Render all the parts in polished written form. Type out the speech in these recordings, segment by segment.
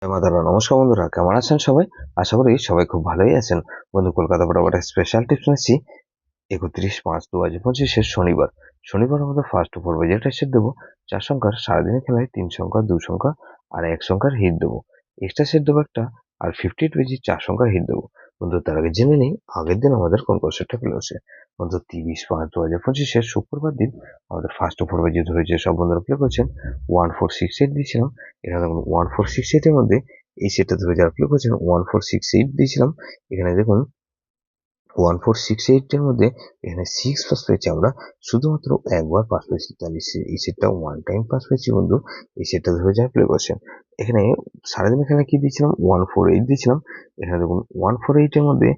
Madara নমস্কার বন্ধুরা, কেমন আছেন সবাই? আশা করি সবাই খুব ভালোই আছেন। বন্ধু, কলকাতা বরাবর স্পেশাল টিপস নিচ্ছি 31/5/2025 শনিবার আমাদের ফার্স্ট পর্বে যেটা সেট দেবো 4 সংখ্যার সারাদিনের খেলায় 3 সংখ্যা 2 সংখ্যা আর 1 সংখ্যার হিট দেবো। এক্সট্রা সেট দেবো একটা, আর 58 4 সংখ্যার হিট দেবো। বন্ধু, তার আগে জেনে নেই আগের দিন আমাদের কোন কোন সেটটা পেয়েছে। বন্ধু, 30/5/2025 শুক্রবার দিন আমাদের ফার্স্ট পর্বে যে ধরে যে সব বন্ধুরা প্লে করেছেন 1468 দিয়েছিলাম। এখানে দেখুন 1468 এর মধ্যে এই সেটটা ধরে যারা প্লে করেছেন 1468 দিয়েছিলাম। এখানে দেখুন 1468 এর মধ্যে এখানে 6 পাস পেয়েছি আমরা, শুধুমাত্র একবার পাস পেয়েছি, তাহলে এই সেটটা ওয়ান টাইম পাস পেয়েছি বন্ধু। এই সেটটা ধরে যারা প্লে করছেন এখানে সারাদিন এখানে কি দিয়েছিলাম 148 দিয়েছিলাম। এখানে দেখুন 148 এর মধ্যে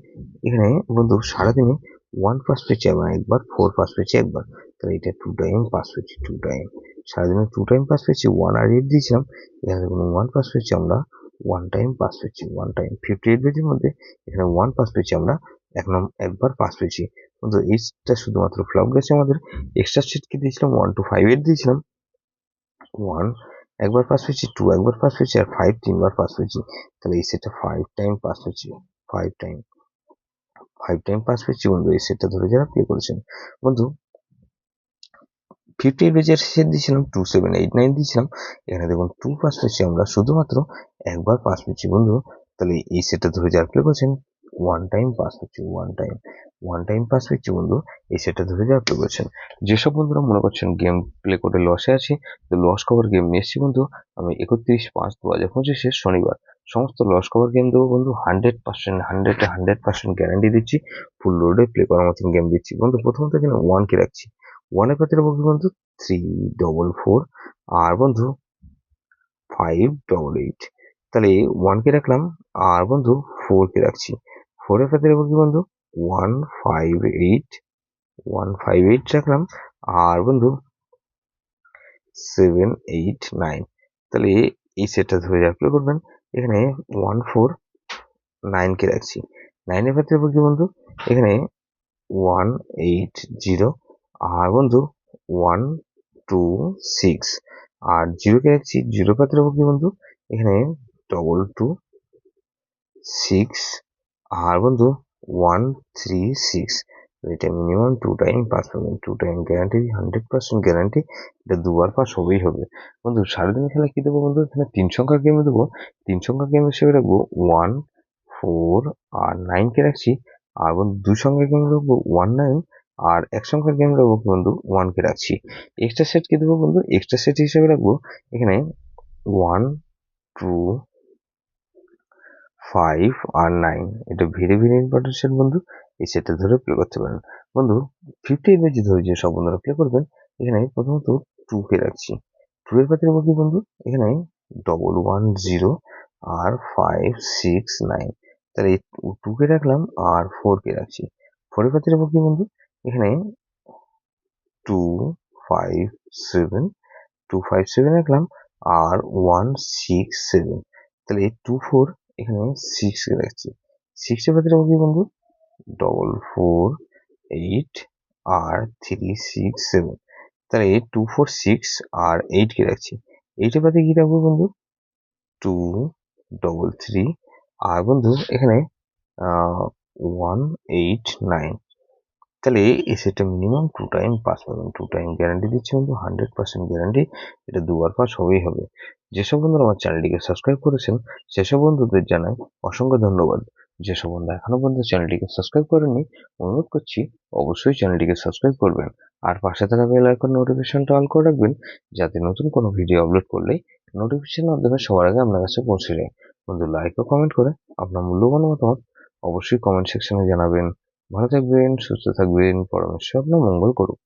এখানে বন্ধু সারাদিনে 1 পাস পেয়েছি আমরা একবার, 4 পাস পেয়েছি একবার, তাহলে এটা 2 টাইম পাস পেয়েছি, 2 টাইম সারাদিনে 2 টাইম পাস পেয়েছি। 1 আর 8 দিয়েছিলাম, এখানে দেখুন 1 পাস পেয়েছি আমরা, 1 টাইম পাস পেয়েছি, 1 টাইম। 58 পেজের মধ্যে এখানে 1 পাস পেয়েছি আমরা, একবার পাস পেয়েছি বন্ধু। এইটা শুধুমাত্র ফ্লপ গেছে আমাদের। এক্সট্রা সিট কি দিয়েছিলাম 1 to 5 8 দিয়েছিলাম। 1 একবার পাস পেয়েছি, 2 একবার পাস পেয়েছি, আর 5 3বার পাস পেয়েছি, তাহলে এই সেটটা 5 টাইম পাস পেয়েছি, 5 টাইম 5 টাইম পাস পেয়েছি বন্ধু। এই সেটটা ধরে যারা প্লে করেছেন বন্ধু 58 পেজের সেট দিয়েছিলাম 2789 দিয়েছিলাম। এখানে দেখুন 2 পাস পেয়েছি আমরা, শুধুমাত্র একবার পাস পেয়েছি বন্ধু। তাহলে এই সেটটা ধরে যারা প্লে করেছেন 1 টাইম পাস পেয়েছি, 1 টাইম পাস পেয়েছি বন্ধু। এই সেটটা ধরে যারা প্লে করেছেন যেসব বন্ধুরা মনে করছেন গেম প্লে করে লসে আছি, তো লস কভার গেম নিয়ে এসেছি বন্ধু। আমি 31/5/2025 শনিবার সমস্ত লস কভার গেম দেবো বন্ধু। 100% 100% গ্যারান্টি দিচ্ছি, ফুল লোডে প্লে করার মতন গেম দিচ্ছি বন্ধু। প্রথমত এখানে 1 কে রাখছি, 1 এর পাতে রাখবো কি বন্ধু 344, আর বন্ধু 588, তাহলে 1 কে রাখলাম, আর বন্ধু 4 কে রাখছি, 4 এর পাতে রাখবো কি বন্ধু 158, 158 রাখলাম, আর বন্ধু 789, তাহলে এই সেটটা ধরে অ্যাপ্লাই করবেন। এখানে 149 কে রাখছি, 9 এর পাতে রাখবো কি বন্ধু এখানে 180, আর বন্ধু 126, আর 0 কে রাখছি, 0 পাতে রাখবো কি বন্ধু এখানে 226, আর বন্ধু 136। এটা মিনিমাম 2 টাইম পাস পাবেন, 2 টাইম গ্যারান্টি, 100% গ্যারান্টি। এটা দুবার পাস হবেই হবে বন্ধু। সারাদিনের খেলা কি দেবো বন্ধু, এখানে 3 সংখ্যার গেমে দেবো। 3 সংখ্যার গেম হিসেবে রাখবো 1 4 আর 9 কে রাখছি, আর বন্ধু 2 সংখ্যার গেম রাখবো 19, আর 1 সংখ্যার গেম রাখবো বন্ধু 1 কে রাখছি। এক্সট্রা সেট কি দেবো বন্ধু, এক্সট্রা সেট হিসেবে রাখবো এখানে 1 2 5 আর 9। এটা ভেরি ভেরি ইম্পর্টেন্ট সেট বন্ধু, এই সেটটা ধরে প্লে করতে পারেন বন্ধু। 58 পেজে ধরে যে সব বন্ধুরা প্লে করবেন এখানে প্রথমত 2 কে রাখছি, 2 এর পাতে রাখবো কি বন্ধু এখানে 110, আর 569, তাহলে 2 কে রাখলাম, আর 4 কে রাখছি, 4 এর পাতে রাখবো কি বন্ধু এখানে 257, 257 রাখলাম, আর 167, তাহলে 24 এখানে 6 কে রাখছি, 6 এর পাতে রাখবো কি বন্ধু 448, আর 367, তাহলে 246 আর 8 কে রাখছি, 8 এর পাতে কি রাখবো বন্ধু 233, আর বন্ধু এখানে 189, তাহলে এই সেটটা মিনিমাম 2 টাইম পাস পাবেন, 2 টাইম গ্যারান্টি দিচ্ছি বন্ধু, 100% গ্যারান্টি। এটা দুবার পাস হবেই হবে। যেসব বন্ধুরা আমার চ্যানেলটিকে সাবস্ক্রাইব করেছেন সেসব বন্ধুদের জানাই অসংখ্য ধন্যবাদ। যেসব বন্ধু এখনো পর্যন্ত চ্যানেলটিকে সাবস্ক্রাইব করেননি, অনুরোধ করছি অবশ্যই চ্যানেলটিকে সাবস্ক্রাইব করবেন, আর পাশে থাকা বেল আইকন নোটিফিকেশনটা অন করে রাখবেন, যাতে নতুন কোনো ভিডিও আপলোড করলেই নোটিফিকেশনের মাধ্যমে সবার আগে আপনার কাছে পৌঁছে যায়। বন্ধু, লাইক ও কমেন্ট করে আপনার মূল্যবান মতামত অবশ্যই কমেন্ট সেকশনে জানাবেন। ভালো থাকবেন, সুস্থ থাকবেন, পরমেশ্বর আপনার মঙ্গল করুক।